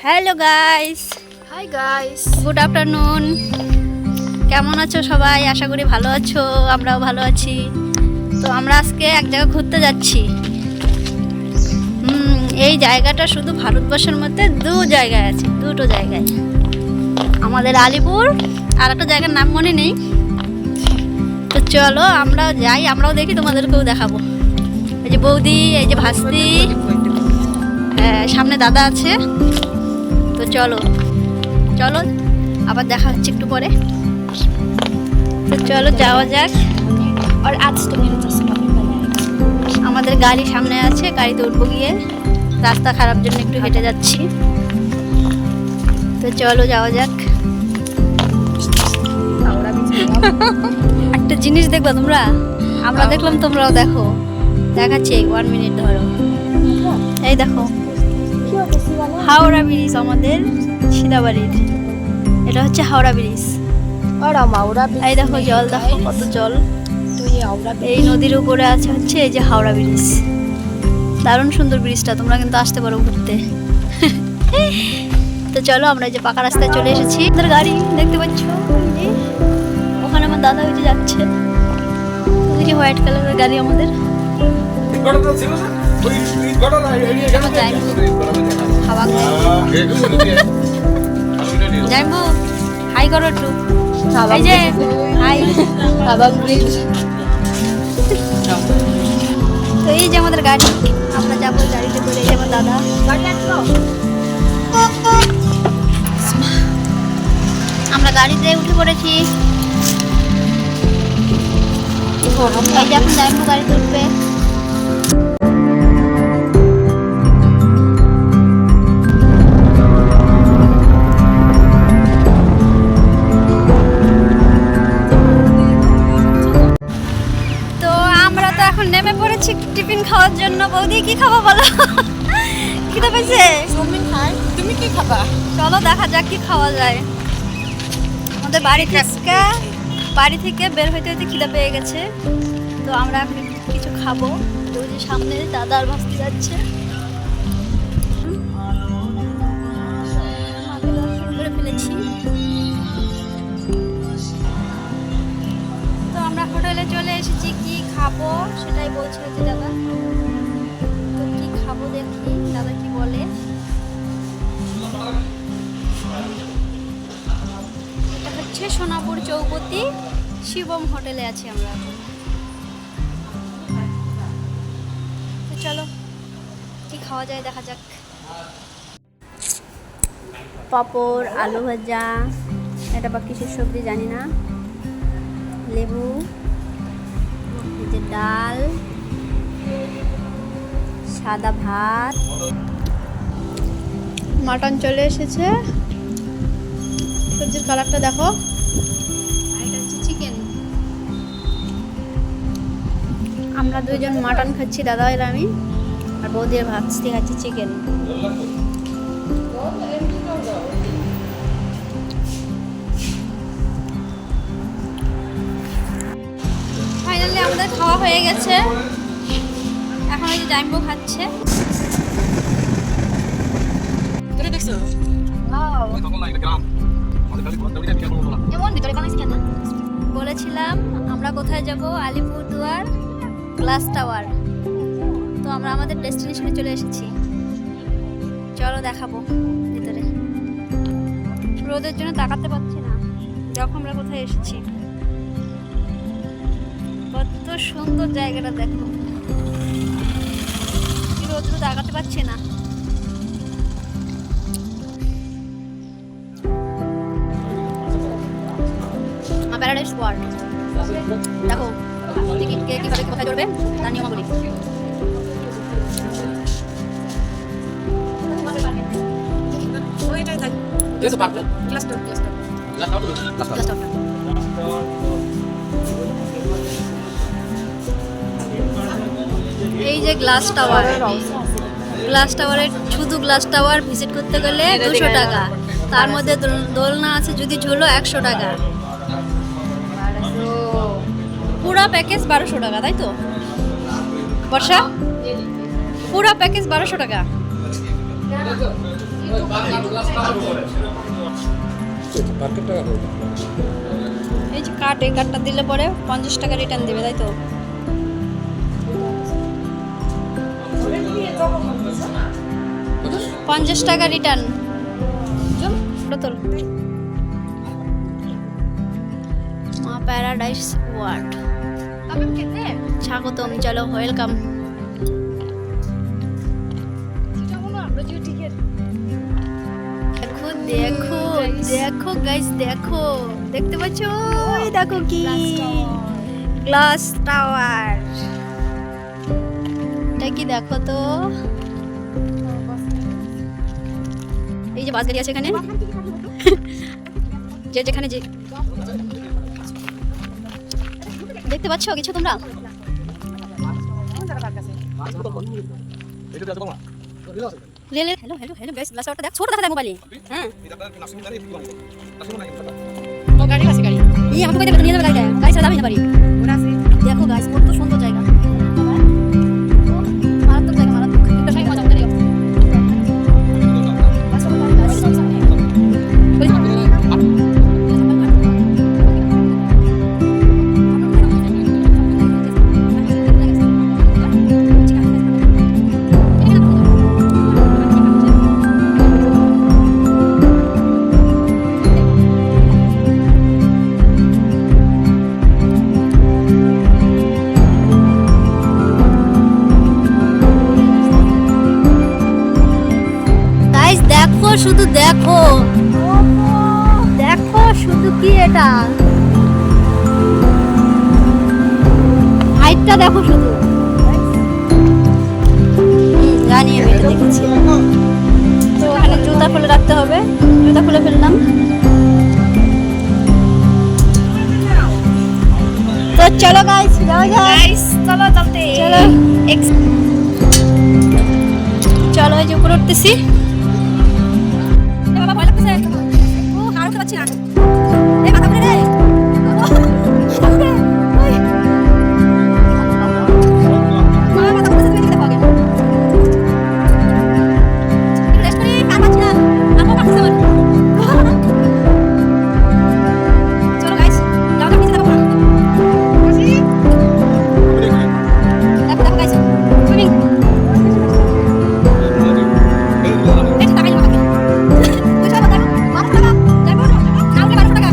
Hello guys, hi guys, good afternoon. কেমন আছো সবাই? আশা করি ভালো আছো, আমরাও ভালো আছি। তো আমরা আজকে এক জায়গায় ঘুরতে যাচ্ছি। এই জায়গাটা শুধু ভারতবর্ষের মধ্যে দুটো জায়গায়। আমাদের আলিপুর আর একটা জায়গার নাম মনে নেই। তো চলো আমরা যাই, আমরাও দেখি, তোমাদেরকেও দেখাবো। এই যে বৌদি, এই যে ভাস্তি, সামনে দাদা আছে। তো চলো চলো আবার দেখা হচ্ছে একটু পরে। তো চলো যাওয়া যাক। और आज तो मेरे चश्मा भी बनाया। আমাদের গাড়ি সামনে আছে, গাড়িতে উঠবো গিয়ে। রাস্তা খারাপ জন্য একটু হেঁটে যাচ্ছি। তো চলো যাওয়া যাক। हावड़ा बीच में একটা জিনিস দেখবা তোমরা, আমরা দেখলাম তোমরাও দেখো। দেখাচ্ছি 1 মিনিট ধরো। এই দেখো क्यों कैसी वाला হাওড়া ব্রিজ, আমাদের সিদাবাড়ির। এটা হচ্ছে হাওড়া ব্রিজ। और हम हावड़ा बीच এই দেখো জল, দেখো কত জল। तो ये हावड़ा এই নদীর উপরে আছে হচ্ছে এই যে হাওড়া ব্রিজ। দারুণ সুন্দর ব্রিজটা, তোমরা কিন্তু আসতে পারো ঘুরতে। তো চলো আমরা এই যে পাকা রাস্তায় চলে এসেছি। আমাদের গাড়ি দেখতে পাচ্ছ, এই যে ওখানে আমার দাদা ওই যে যাচ্ছে। ওই যে হোয়াইট কালারের গাড়ি আমাদের। হাওয়া যাইবো, হাই করো একটু। এই যে হাই हावड़ा ब्रिज তো এই যে আমাদের গাড়ি, আমরা যাবো গাড়িতে করে। এই যে আমার দাদা। गाड़ी आ लो আমরা গাড়িতে উঠে পড়েছি। এই যে এখন যাইবো গাড়িতে উঠবে। তো আমরা তো এখন নেমে পড়েছি টিফিন খাওয়ার জন্য। বৌদি কি খাবো বলো? খিদে পেয়েছে? चाउमिन खाए তুমি কি খাবা চলো দেখা যাক কি খাওয়া যায়। আমাদের বাড়ি থেকে বের হইতে হইতে খিদে পেয়ে গেছে। তো আমরা এখন কিছু খাবো। তো ওই যে সামনে দাদা আর ভাস্তি যাচ্ছে। মাকে দর্শন করে ফেলেছি। তো আমরা হোটেলে চলে এসেছি। কি খাবো সেটাই বলছে হচ্ছে দাদা। তো কি খাবো দেখি দাদা কি বলে। এটা হচ্ছে সোনাপুর চৌপতি শিবম হোটেলে আছি আমরা এখন। তো চলো কি খাওয়া যায় দেখা যাক। পাঁপড়, আলু ভাজা, এটা বা কিসের সবজি জানি না, লেবু, এই যে ডাল, সাদা ভাত, মাটন চলে এসেছে। সবজির কালারটা দেখো। আর এটা হচ্ছে চিকেন। আমরা দুইজন মাটন খাচ্ছি, দাদা আর আমি, আর বৌদি আর ভাস্তি খাচ্ছি চিকেন। ফাইনালি আমাদের খাওয়া হয়ে গেছে। এখন ওই যে জাইম্বো খাচ্ছে। তুমি দেখছো এমন ভিতরে বানাইছ কেন বলেছিলাম আমরা কোথায় যাব, আলিপুরদুয়ার গ্লাস টাওয়ার। তো আমরা আমাদের ডেস্টিনেশনে চলে এসেছি। চলো দেখাবো ভিতরে। রোদের জন্য তাকাতে পারছি না, যখন আমরা কোথায় এসেছি। কত সুন্দর জায়গাটা দেখো। রোদ তাকাতে পারছি না। প্যারাডাইস ওয়ার্ল্ড দেখো। টিকিট কে কিভাবে কোথায় ধরবে তার নিয়মাবলী। ওইটাই থাক ক্লাস্টার এই যে গ্লাস টাওয়ার। গ্লাস টাওয়ারে শুধু গ্লাস টাওয়ার ভিজিট করতে গেলে 200 টাকা। তার মধ্যে দোলনা আছে, যদি ঝুলো 100 টাকা। পুরা প্যাকেজ 1200 টাকা, তাই তো বর্ষা? পুরা প্যাকেজ 1200 টাকা। পার্কের টাকা কত? এই যে কার্ড, এই কার্ডটা দিলে পরে 50 টাকা রিটার্ন দেবে, তাই তো? 50 টাকা রিটার্ন। চল তোল। মা প্যারাডাইস ওয়ার্ল্ড স্বাগতম, চলো ওয়েলকাম। দেখো দেখো দেখো গাইস, দেখো, দেখতে পাচ্ছ? ওই দেখো কি গ্লাস টাওয়ার, এটা কি দেখো তো। এই যে বাস গাড়ি আছে এখানে, যে যেখানে যে দেখতে পাচ্ছ কিছু তোমরা? রেলের hello hello hello guys, glass টাওয়ারটা দেখ, ছোট দেখা যায় মোবাইলে। হ্যাঁ ও গাড়ি আছে গাড়ি। এই আমাকে কই দেবে, নিয়ে যাবে গাড়িটা, গাড়ি ছাড়া যাবেই না বাড়ি। দেখো গাইস কত সুন্দর জায়গা, মারাত্মক জায়গা, মারাত্মক। একটা সময় মজা করে দেখো শুধু, দেখো দেখো শুধু, কি এটা হাইটটা দেখো শুধু। জানি আমি এটা দেখেছি। তো এখানে জুতা খুলে রাখতে হবে, জুতা খুলে ফেললাম। তো চলো গাইস, যাওয়া যাক। গাইস চলো চলতে। চলো চলো, এই যে উপরে উঠতেছি। বাবা ভয় লাগতেছে, ও আর উঠতে পারছি না। এই মাথা ঘুরে রে, মাথা ঘুরতেছে, তুমি দেখো আগে। রেস্ট করি, আর পাচ্ছি না, আর পাচ্ছি না। চলো গাইস, যাও যাও, নিচে দেখো। দেখো দেখো গাইস, সুইমিং। এই যে টাকা জমা থাকে। তুই সব দেখো, 1200 টাকা, দেখো না উঠে 1200 টাকা।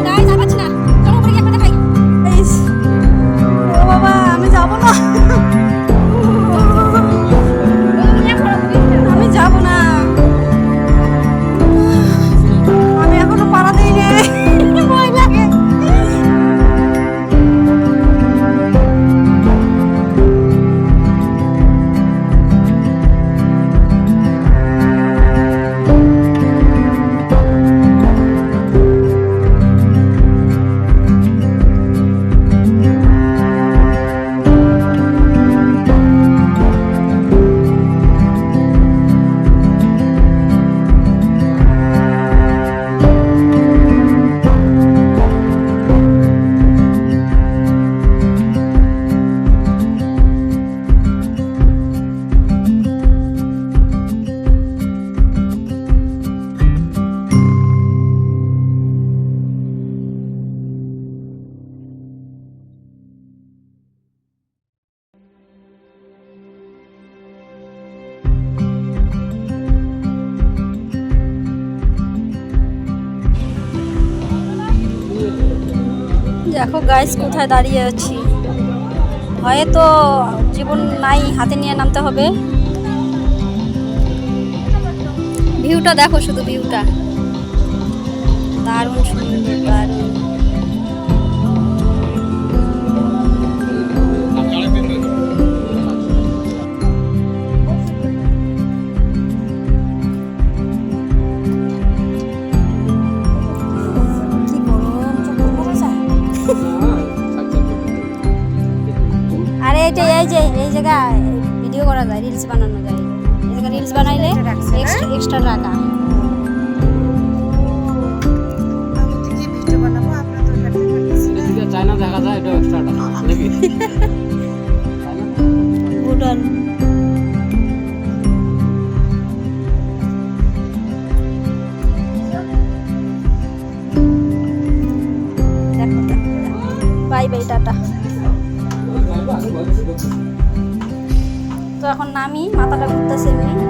গাইস আর পাচ্ছি না, চলো উপরে গিয়ে একবার দেখাই। ও বাবা, আমি যাব না, আমি যাব না, আমি এখনো পাড়া দেই রে, ভয় লাগে। দেখো গাইস কোথায় দাঁড়িয়ে আছি, ভয়ে তো জীবন নাই, হাতে নিয়ে নামতে হবে। ভিউটা দেখো শুধু, ভিউটা দারুণ সুন্দর, দারুণ। কি গরম, চোখ পড়ে যায়। আরে এই যে এই জায়গায় ভিডিও করা যায়, রিলস বানানো যায়। এই জায়গায় রিলস বানাইলে এক্সট্রা টাকা। ভিডিও বানাবো, আপনারা তো টাকা যায় এটা এক্সট্রা টাকা নাকি উড়াল দেখো বাই বাই টাটা। তো এখন নামি, মাথাটা ঘুরতেছে এমনি।